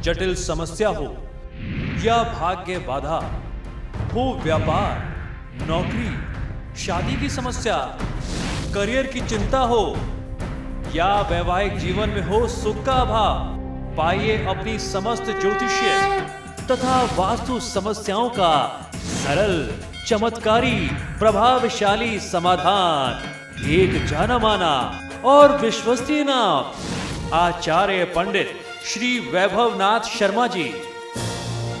जटिल समस्या हो या भाग्य बाधा, हो व्यापार, नौकरी, शादी की समस्या, करियर की चिंता हो या वैवाहिक जीवन में हो सुख का अभाव, पाइए अपनी समस्त ज्योतिषीय तथा वास्तु समस्याओं का सरल, चमत्कारी, प्रभावशाली समाधान। एक जाना माना और विश्वसनीय नाम, आचार्य पंडित श्री वैभवनाथ शर्मा जी,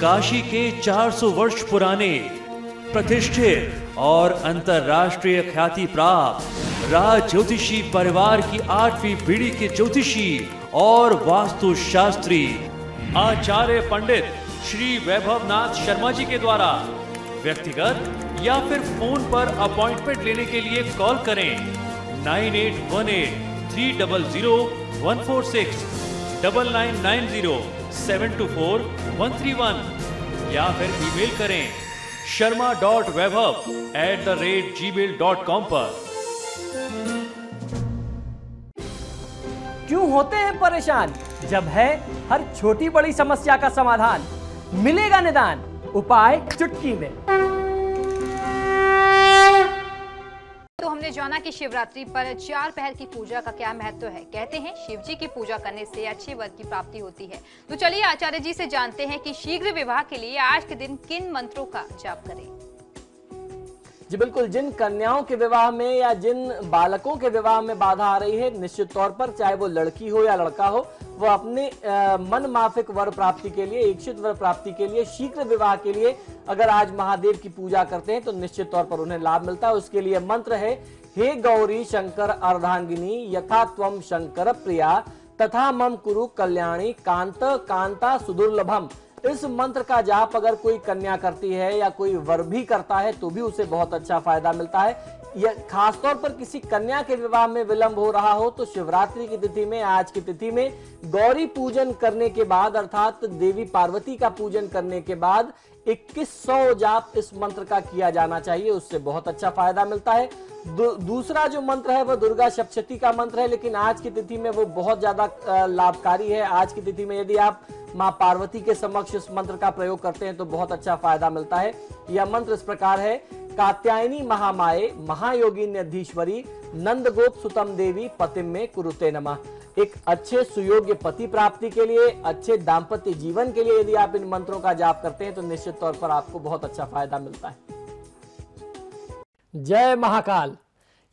काशी के 400 वर्ष पुराने प्रतिष्ठित और अंतरराष्ट्रीय ख्याति प्राप्त राज ज्योतिषी परिवार की 8वीं पीढ़ी के ज्योतिषी और वास्तु शास्त्री आचार्य पंडित श्री वैभवनाथ शर्मा जी के द्वारा व्यक्तिगत या फिर फोन पर अपॉइंटमेंट लेने के लिए कॉल करें 9818300146, 9990724131 या फिर ईमेल करें sharma.vaibhav@gmail.com पर। क्यों होते हैं परेशान जब है हर छोटी बड़ी समस्या का समाधान? मिलेगा निदान, उपाय चुटकी में। तो हमने जाना कि शिवरात्रि पर 4 पहर की पूजा का क्या महत्व है। कहते हैं शिव जी की पूजा करने से अच्छे वर की प्राप्ति होती है। तो चलिए आचार्य जी से जानते हैं कि शीघ्र विवाह के लिए आज के दिन किन मंत्रों का जाप करें। जी बिल्कुल, जिन कन्याओं के विवाह में या जिन बालकों के विवाह में बाधा आ रही है, निश्चित तौर पर चाहे वो लड़की हो या लड़का हो, वो अपने मन माफिक वर प्राप्ति के लिए, इच्छित वर प्राप्ति के लिए, शीघ्र विवाह के लिए अगर आज महादेव की पूजा करते हैं तो निश्चित तौर पर उन्हें लाभ मिलता है। उसके लिए मंत्र है, हे गौरी शंकर अर्धांगिनी यथा त्वम शंकर प्रिया तथा मम कुरु कल्याणी कांत कांता सुदुर्लभम। इस मंत्र का जाप अगर कोई कन्या करती है या कोई वर भी करता है तो भी उसे बहुत अच्छा फायदा मिलता है। यह खासतौर पर किसी कन्या के विवाह में विलंब हो रहा हो तो शिवरात्रि की तिथि में, आज की तिथि में गौरी पूजन करने के बाद अर्थात देवी पार्वती का पूजन करने के बाद 2100 जाप इस मंत्र का किया जाना चाहिए, उससे बहुत अच्छा फायदा मिलता है। दूसरा जो मंत्र है वह दुर्गा सप्तशती का मंत्र है, लेकिन आज की तिथि में वो बहुत ज्यादा लाभकारी है। आज की तिथि में यदि आप मां पार्वती के समक्ष इस मंत्र का प्रयोग करते हैं तो बहुत अच्छा फायदा मिलता है। यह मंत्र इस प्रकार है, कात्यायनी महामाये महायोगिन्यधीश्वरी नंद गोप सुतम देवी पतिम में कुरुते नमः। एक अच्छे सुयोग्य पति प्राप्ति के लिए, अच्छे दाम्पत्य जीवन के लिए यदि आप इन मंत्रों का जाप करते हैं तो निश्चित तौर पर आपको बहुत अच्छा फायदा मिलता है। जय महाकाल।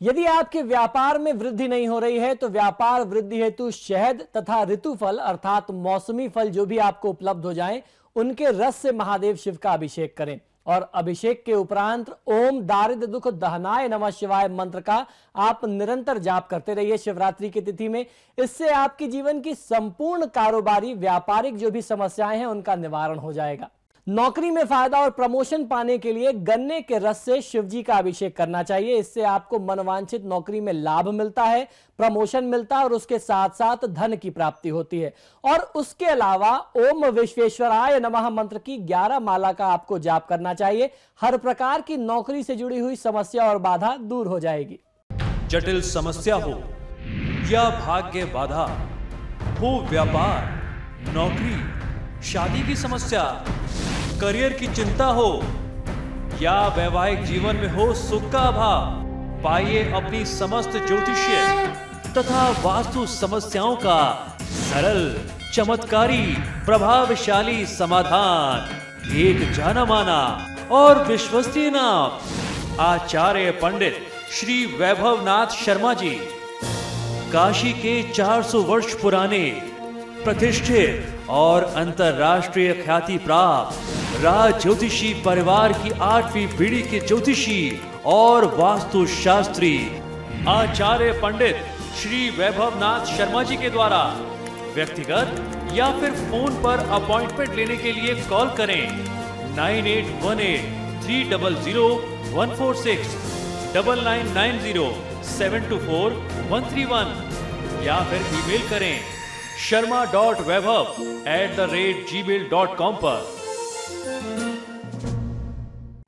यदि आपके व्यापार में वृद्धि नहीं हो रही है तो व्यापार वृद्धि हेतु शहद तथा ऋतुफल अर्थात मौसमी फल जो भी आपको उपलब्ध हो जाएं, उनके रस से महादेव शिव का अभिषेक करें और अभिषेक के उपरांत ओम दारिद्र दुख दहनाय नमः शिवाय मंत्र का आप निरंतर जाप करते रहिए शिवरात्रि की तिथि में। इससे आपके जीवन की संपूर्ण कारोबारी व्यापारिक जो भी समस्याएं हैं उनका निवारण हो जाएगा। नौकरी में फायदा और प्रमोशन पाने के लिए गन्ने के रस से शिव जी का अभिषेक करना चाहिए। इससे आपको मनवांछित नौकरी में लाभ मिलता है, प्रमोशन मिलता है और उसके साथ साथ धन की प्राप्ति होती है। और उसके अलावा ओम विश्वेश्वराय नमः मंत्र की 11 माला का आपको जाप करना चाहिए। हर प्रकार की नौकरी से जुड़ी हुई समस्या और बाधा दूर हो जाएगी। जटिल समस्या हो या भाग्य बाधा, हो व्यापार, नौकरी, शादी की समस्या, करियर की चिंता हो या वैवाहिक जीवन में हो सुख का अभाव, पाइए अपनी समस्त ज्योतिषीय तथा वास्तु समस्याओं का सरल, चमत्कारी, प्रभावशाली समाधान। एक जाना माना और विश्वसनीय नाम, आचार्य पंडित श्री वैभवनाथ शर्मा जी, काशी के 400 वर्ष पुराने प्रतिष्ठित और अंतरराष्ट्रीय ख्याति प्राप्त राज ज्योतिषी परिवार की 8वीं पीढ़ी के ज्योतिषी और वास्तु शास्त्री आचार्य पंडित श्री वैभवनाथ शर्मा जी के द्वारा व्यक्तिगत या फिर फोन पर अपॉइंटमेंट लेने के लिए कॉल करें 9818300146, 9990724131 या फिर ईमेल करें sharma.vaibhav@gmail.com पर।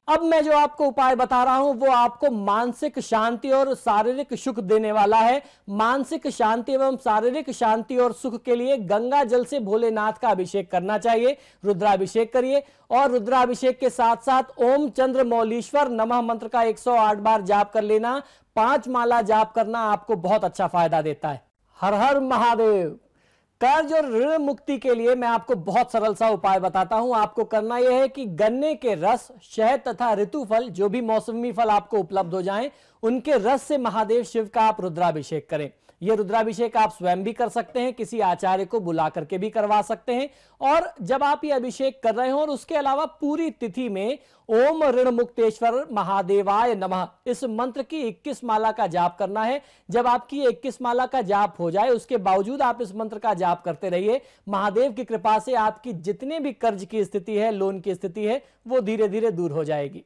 अब मैं जो आपको उपाय बता रहा हूं वो आपको मानसिक शांति और शारीरिक सुख देने वाला है। मानसिक शांति एवं शारीरिक शांति और सुख के लिए गंगा जल से भोलेनाथ का अभिषेक करना चाहिए। रुद्राभिषेक करिए और रुद्राभिषेक के साथ साथ ओम चंद्रमौलीश्वर नमः मंत्र का 108 बार जाप कर लेना। 5 माला जाप करना आपको बहुत अच्छा फायदा देता है। हर हर महादेव। कर्ज और ऋण मुक्ति के लिए मैं आपको बहुत सरल सा उपाय बताता हूं। आपको करना यह है कि गन्ने के रस, शहद तथा ऋतु फल, जो भी मौसमी फल आपको उपलब्ध हो जाएं, उनके रस से महादेव शिव का आप रुद्राभिषेक करें। यह रुद्राभिषेक आप स्वयं भी कर सकते हैं, किसी आचार्य को बुला करके भी करवा सकते हैं। और जब आप ये अभिषेक कर रहे हो और उसके अलावा पूरी तिथि में ओम ऋण मुक्तेश्वर महादेवाय नमः इस मंत्र की 21 माला का जाप करना है। जब आपकी 21 माला का जाप हो जाए उसके बावजूद आप इस मंत्र का जाप करते रहिए। महादेव की कृपा से आपकी जितने भी कर्ज की स्थिति है, लोन की स्थिति है, वो धीरे धीरे दूर हो जाएगी।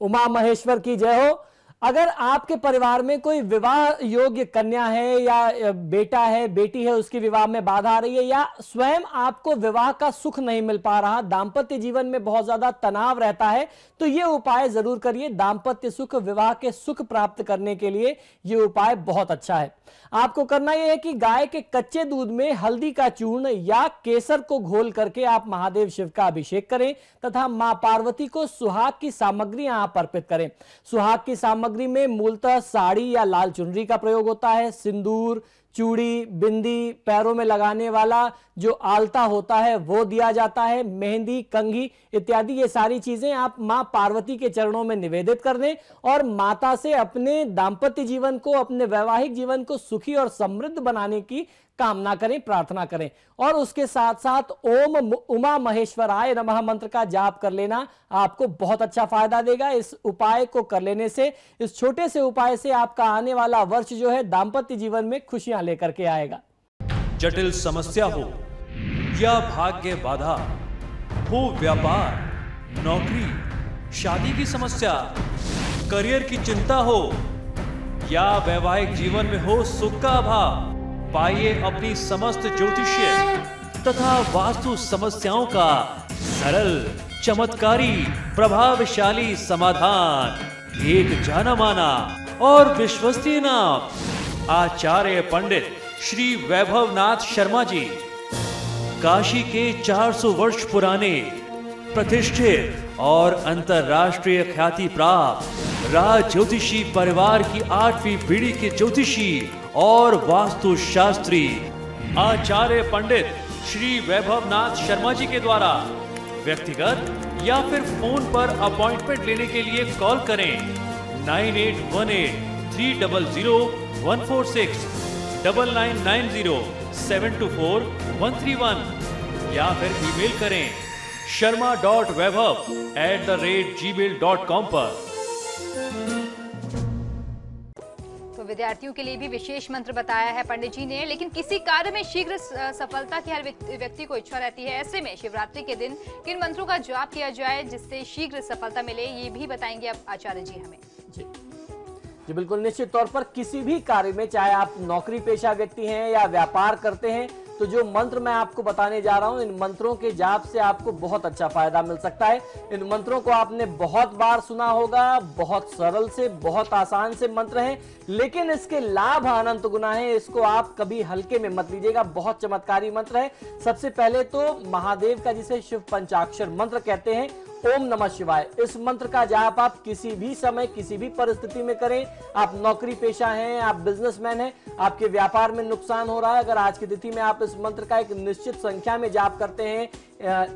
उमा महेश्वर की जय हो। अगर आपके परिवार में कोई विवाह योग्य कन्या है या बेटा है, बेटी है, उसकी विवाह में बाधा आ रही है या स्वयं आपको विवाह का सुख नहीं मिल पा रहा, दांपत्य जीवन में बहुत ज्यादा तनाव रहता है, तो ये उपाय जरूर करिए। दांपत्य सुख, विवाह के सुख प्राप्त करने के लिए ये उपाय बहुत अच्छा है। आपको करना यह है कि गाय के कच्चे दूध में हल्दी का चूर्ण या केसर को घोल करके आप महादेव शिव का अभिषेक करें तथा मां पार्वती को सुहाग की सामग्रियां आप अर्पित करें। सुहाग की सामग्री में मूलतः साड़ी या लाल चुनरी का प्रयोग होता है। सिंदूर, चूड़ी, बिंदी, पैरों में लगाने वाला जो आलता होता है वो दिया जाता है। मेहंदी, कंघी इत्यादि ये सारी चीजें आप मां पार्वती के चरणों में निवेदित कर दें और माता से अपने दांपत्य जीवन को, अपने वैवाहिक जीवन को सुखी और समृद्ध बनाने की कामना करें, प्रार्थना करें। और उसके साथ साथ ओम उमा महेश्वराय नमः मंत्र का जाप कर लेना आपको बहुत अच्छा फायदा देगा। इस उपाय को कर लेने से, इस छोटे से उपाय से आपका आने वाला वर्ष जो है दांपत्य जीवन में खुशियां लेकर के आएगा। जटिल समस्या हो या भाग्य बाधा हो, व्यापार, नौकरी, शादी की समस्या, करियर की चिंता हो या वैवाहिक जीवन में हो सुख का अभाव, पाइए अपनी समस्त ज्योतिषीय तथा वास्तु समस्याओं का सरल, चमत्कारी, प्रभावशाली समाधान। एक जाना माना और विश्वसनीय नाम आचार्य पंडित श्री वैभवनाथ शर्मा जी, काशी के 400 वर्ष पुराने प्रतिष्ठित और अंतरराष्ट्रीय ख्याति प्राप्त राज ज्योतिषी परिवार की 8वीं पीढ़ी के ज्योतिषी और वास्तु शास्त्री आचार्य पंडित श्री वैभवनाथ शर्मा जी के द्वारा व्यक्तिगत या फिर फोन पर अपॉइंटमेंट लेने के लिए कॉल करें 9818-300-146, 9990-724-131 या फिर ईमेल करें sharma.vaibhav@gmail.com पर। विद्यार्थियों के लिए भी विशेष मंत्र बताया है पंडित जी ने, लेकिन किसी कार्य में शीघ्र सफलता की हर व्यक्ति को इच्छा रहती है। ऐसे में शिवरात्रि के दिन किन मंत्रों का जाप किया जाए जिससे शीघ्र सफलता मिले, ये भी बताएंगे अब आचार्य जी हमें। जी बिल्कुल, निश्चित तौर पर किसी भी कार्य में, चाहे आप नौकरी पेशा व्यक्ति हैं या व्यापार करते हैं, तो जो मंत्र मैं आपको बताने जा रहा हूं, इन मंत्रों के जाप से आपको बहुत अच्छा फायदा मिल सकता है। इन मंत्रों को आपने बहुत बार सुना होगा, बहुत सरल से, बहुत आसान से मंत्र हैं, लेकिन इसके लाभ अनंत गुना है। इसको आप कभी हल्के में मत लीजिएगा, बहुत चमत्कारी मंत्र है। सबसे पहले तो महादेव का, जिसे शिव पंचाक्षर मंत्र कहते हैं, ओम नमः शिवाय, इस मंत्र का जाप आप किसी भी समय, किसी भी परिस्थिति में करें। आप नौकरी पेशा हैं, आप बिजनेसमैन हैं, आपके व्यापार में नुकसान हो रहा है, अगर आज की तिथि में आप इस मंत्र का एक निश्चित संख्या में जाप करते हैं,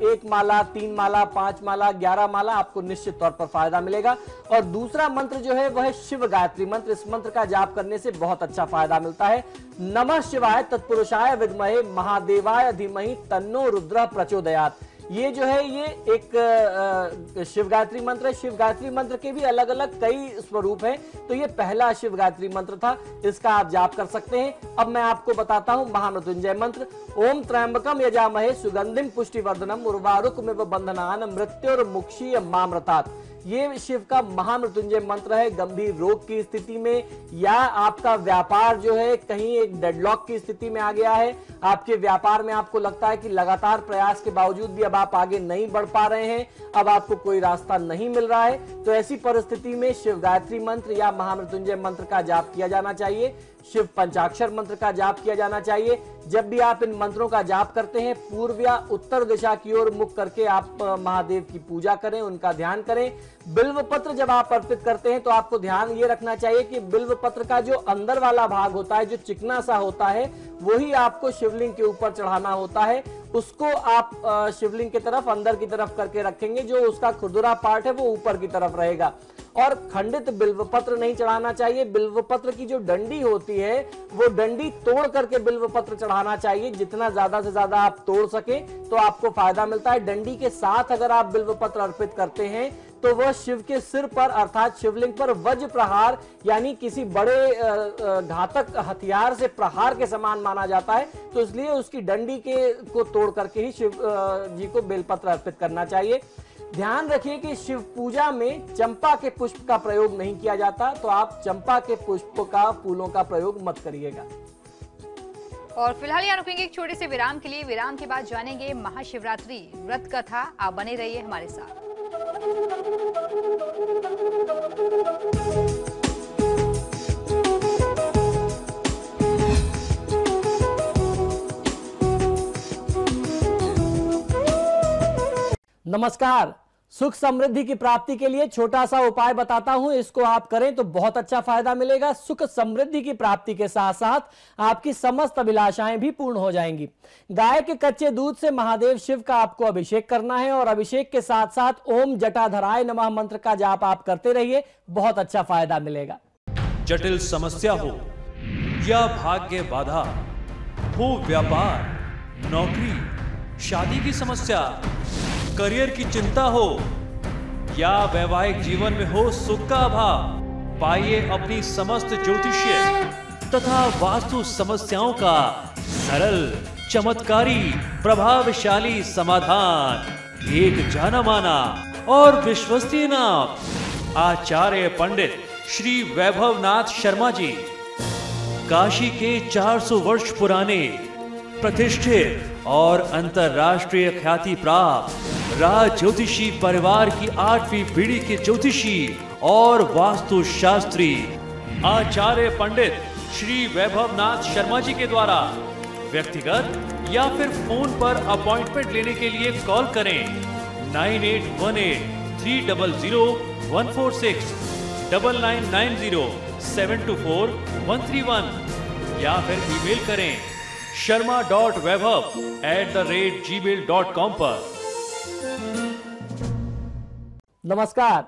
1 माला, 3 माला, 5 माला, 11 माला, आपको निश्चित तौर पर फायदा मिलेगा। और दूसरा मंत्र जो है वह है शिव गायत्री मंत्र। इस मंत्र का जाप करने से बहुत अच्छा फायदा मिलता है। नमः शिवाय तत्पुरुषाय विद्महे महादेवाय धीमहि तन्नो रुद्रः प्रचोदयात्। ये जो है ये एक शिव गायत्री मंत्र है। शिव गायत्री मंत्र के भी अलग अलग कई स्वरूप हैं, तो ये पहला शिव गायत्री मंत्र था, इसका आप जाप कर सकते हैं। अब मैं आपको बताता हूं महामृत्युंजय मंत्र। ओम त्र्यंबकम यजामहे सुगंधिम पुष्टिवर्धनम उर्वारुकमिव बंधनान् मृत्युर्मुक्षीयमामृतात्। ये शिव का महामृत्युंजय मंत्र है। गंभीर रोग की स्थिति में या आपका व्यापार जो है कहीं एक डेडलॉक की स्थिति में आ गया है, आपके व्यापार में आपको लगता है कि लगातार प्रयास के बावजूद भी अब आप आगे नहीं बढ़ पा रहे हैं, अब आपको कोई रास्ता नहीं मिल रहा है, तो ऐसी परिस्थिति में शिव गायत्री मंत्र या महामृत्युंजय मंत्र का जाप किया जाना चाहिए। शिव पंचाक्षर मंत्र का जाप किया जाना चाहिए। जब भी आप इन मंत्रों का जाप करते हैं, पूर्व या उत्तर दिशा की ओर मुख करके आप महादेव की पूजा करें, उनका ध्यान करें। बिल्व पत्र जब आप अर्पित करते हैं तो आपको ध्यान ये रखना चाहिए कि बिल्व पत्र का जो अंदर वाला भाग होता है, जो चिकना सा होता है, वही आपको शिवलिंग के ऊपर चढ़ाना होता है। उसको आप शिवलिंग की तरफ अंदर की तरफ करके रखेंगे, जो उसका खुरदुरा पार्ट है वो ऊपर की तरफ रहेगा। और खंडित बिल्व पत्र नहीं चढ़ाना चाहिए। बिल्व पत्र की जो डंडी होती है वो डंडी तोड़ करके बिल्व पत्र चढ़ाना चाहिए। जितना ज्यादा से ज्यादा आप तोड़ सके तो आपको फायदा मिलता है। डंडी के साथ अगर आप बिल्व पत्र अर्पित करते हैं तो वह शिव के सिर पर अर्थात शिवलिंग पर वज्र प्रहार यानी किसी बड़े घातक हथियार से प्रहार के समान माना जाता है। तो इसलिए उसकी डंडी को तोड़ करके ही शिव जी को बेलपत्र अर्पित करना चाहिए। ध्यान रखिए कि शिव पूजा में चंपा के पुष्प का प्रयोग नहीं किया जाता, तो आप चंपा के पुष्प का फूलों का प्रयोग मत करिएगा। और फिलहाल यहाँ रुकेंगे एक छोटे से विराम के लिए। विराम के बाद जानेंगे महाशिवरात्रि व्रत कथा। आप बने रहिए हमारे साथ। नमस्कार। सुख समृद्धि की प्राप्ति के लिए छोटा सा उपाय बताता हूं, इसको आप करें तो बहुत अच्छा फायदा मिलेगा। सुख समृद्धि की प्राप्ति के साथ साथ आपकी समस्त अभिलाषाएं भी पूर्ण हो जाएंगी। गाय के कच्चे दूध से महादेव शिव का आपको अभिषेक करना है और अभिषेक के साथ साथ ओम जटाधराय नमः मंत्र का जाप आप करते रहिए, बहुत अच्छा फायदा मिलेगा। जटिल समस्या हो या भाग्य बाधा हो, व्यापार, नौकरी, शादी की समस्या, करियर की चिंता हो या वैवाहिक जीवन में हो सुख का अभाव, पाइए अपनी समस्त ज्योतिषीय तथा वास्तु समस्याओं का सरल, चमत्कारी, प्रभावशाली समाधान। एक जाना माना और विश्वसनीय नाम आचार्य पंडित श्री वैभवनाथ शर्मा जी, काशी के 400 वर्ष पुराने प्रतिष्ठित और अंतरराष्ट्रीय ख्याति प्राप्त राज ज्योतिषी परिवार की 8वीं पीढ़ी के ज्योतिषी और वास्तु शास्त्री आचार्य पंडित श्री वैभवनाथ शर्मा जी के द्वारा व्यक्तिगत या फिर फोन पर अपॉइंटमेंट लेने के लिए कॉल करें 9818300146, 9990724131 या फिर ईमेल करें sharma.vaibhav@gmail.com पर। नमस्कार।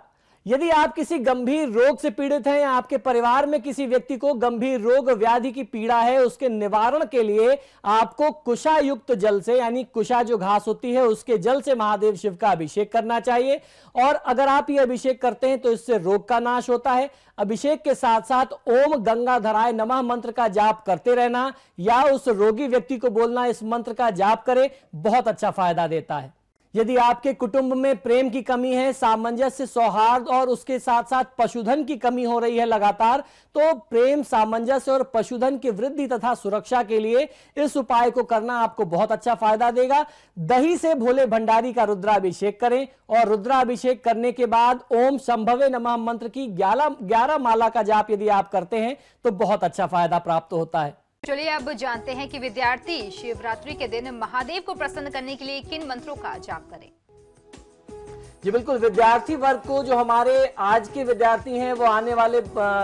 यदि आप किसी गंभीर रोग से पीड़ित हैं या आपके परिवार में किसी व्यक्ति को गंभीर रोग व्याधि की पीड़ा है, उसके निवारण के लिए आपको कुशा युक्त जल से यानी कुशा जो घास होती है उसके जल से महादेव शिव का अभिषेक करना चाहिए। और अगर आप ये अभिषेक करते हैं तो इससे रोग का नाश होता है। अभिषेक के साथ साथ ओम गंगाधराय नमः मंत्र का जाप करते रहना या उस रोगी व्यक्ति को बोलना इस मंत्र का जाप करें, बहुत अच्छा फायदा देता है। यदि आपके कुटुंब में प्रेम की कमी है, सामंजस्य, सौहार्द और उसके साथ साथ पशुधन की कमी हो रही है लगातार, तो प्रेम, सामंजस्य और पशुधन की वृद्धि तथा सुरक्षा के लिए इस उपाय को करना आपको बहुत अच्छा फायदा देगा। दही से भोले भंडारी का रुद्राभिषेक करें और रुद्राभिषेक करने के बाद ओम संभवे नमः मंत्र की 11 माला का जाप यदि आप करते हैं तो बहुत अच्छा फायदा प्राप्त होता है। चलिए अब जानते हैं कि विद्यार्थी शिवरात्रि के दिन महादेव को प्रसन्न करने के लिए किन मंत्रों का जाप करें। जी बिल्कुल, विद्यार्थी वर्ग को, जो हमारे आज के विद्यार्थी हैं वो आने वाले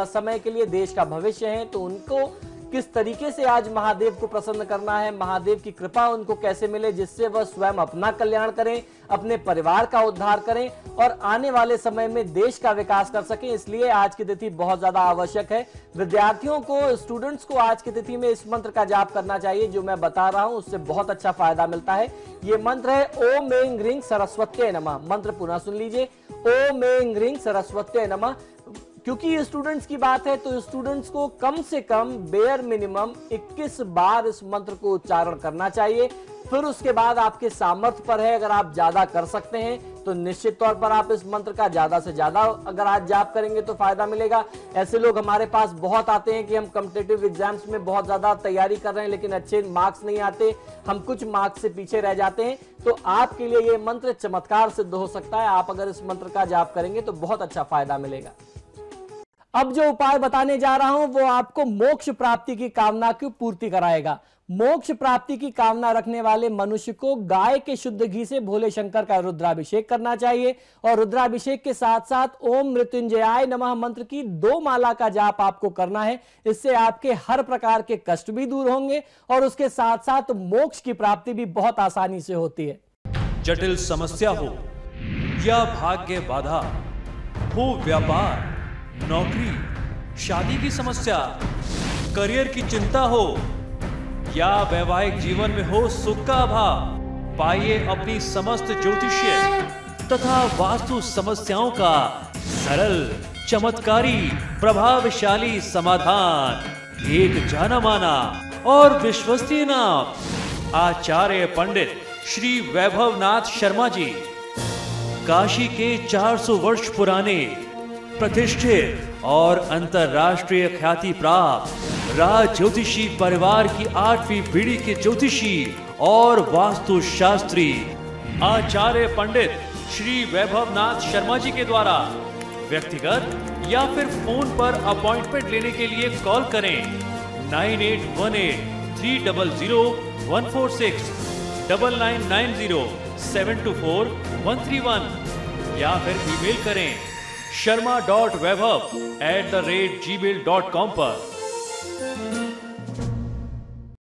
समय के लिए देश का भविष्य है, तो उनको किस तरीके से आज महादेव को प्रसन्न करना है, महादेव की कृपा उनको कैसे मिले जिससे वह स्वयं अपना कल्याण करें, अपने परिवार का उद्धार करें और आने वाले समय में देश का विकास कर सकें, इसलिए आज की तिथि बहुत ज्यादा आवश्यक है। विद्यार्थियों को, स्टूडेंट्स को आज की तिथि में इस मंत्र का जाप करना चाहिए जो मैं बता रहा हूं, उससे बहुत अच्छा फायदा मिलता है। ये मंत्र है ओम ऐं ह्रीं सरस्वत्यै नमः। मंत्र पुनः सुन लीजिए, ओम ऐं ह्रीं सरस्वत्यै नमः। क्योंकि ये स्टूडेंट्स की बात है तो स्टूडेंट्स को कम से कम बेयर मिनिमम 21 बार इस मंत्र को उच्चारण करना चाहिए। फिर उसके बाद आपके सामर्थ्य पर है, अगर आप ज्यादा कर सकते हैं तो निश्चित तौर पर आप इस मंत्र का ज्यादा से ज्यादा अगर आज जाप करेंगे तो फायदा मिलेगा। ऐसे लोग हमारे पास बहुत आते हैं कि हम कॉम्पिटिटिव एग्जाम्स में बहुत ज्यादा तैयारी कर रहे हैं लेकिन अच्छे मार्क्स नहीं आते, हम कुछ मार्क्स से पीछे रह जाते हैं, तो आपके लिए ये मंत्र चमत्कार सिद्ध हो सकता है। आप अगर इस मंत्र का जाप करेंगे तो बहुत अच्छा फायदा मिलेगा। अब जो उपाय बताने जा रहा हूं वो आपको मोक्ष प्राप्ति की कामना की पूर्ति कराएगा। मोक्ष प्राप्ति की कामना रखने वाले मनुष्य को गाय के शुद्ध घी से भोले शंकर का रुद्राभिषेक करना चाहिए और रुद्राभिषेक के साथ साथ ओम मृत्युंजयाय नमः मंत्र की 2 माला का जाप आपको करना है। इससे आपके हर प्रकार के कष्ट भी दूर होंगे और उसके साथ साथ मोक्ष की प्राप्ति भी बहुत आसानी से होती है। जटिल समस्या हो या भाग्य बाधा हो, व्यापार, नौकरी, शादी की समस्या, करियर की चिंता हो या वैवाहिक जीवन में हो सुख का अभाव, पाइए अपनी समस्त ज्योतिषीय तथा वास्तु समस्याओं का सरल, चमत्कारी, प्रभावशाली समाधान। एक जाना माना और विश्वसनीय नाम आचार्य पंडित श्री वैभवनाथ शर्मा जी, काशी के 400 वर्ष पुराने प्रतिष्ठित और अंतरराष्ट्रीय ख्याति प्राप्त राज ज्योतिषी परिवार की 8वीं पीढ़ी के ज्योतिषी और वास्तु शास्त्री आचार्य पंडित श्री वैभवनाथ शर्मा जी के द्वारा व्यक्तिगत या फिर फोन पर अपॉइंटमेंट लेने के लिए कॉल करें 9818-300-146, 9990-724-131 या फिर ईमेल करें sharma.vaibhav@gmail.com पर।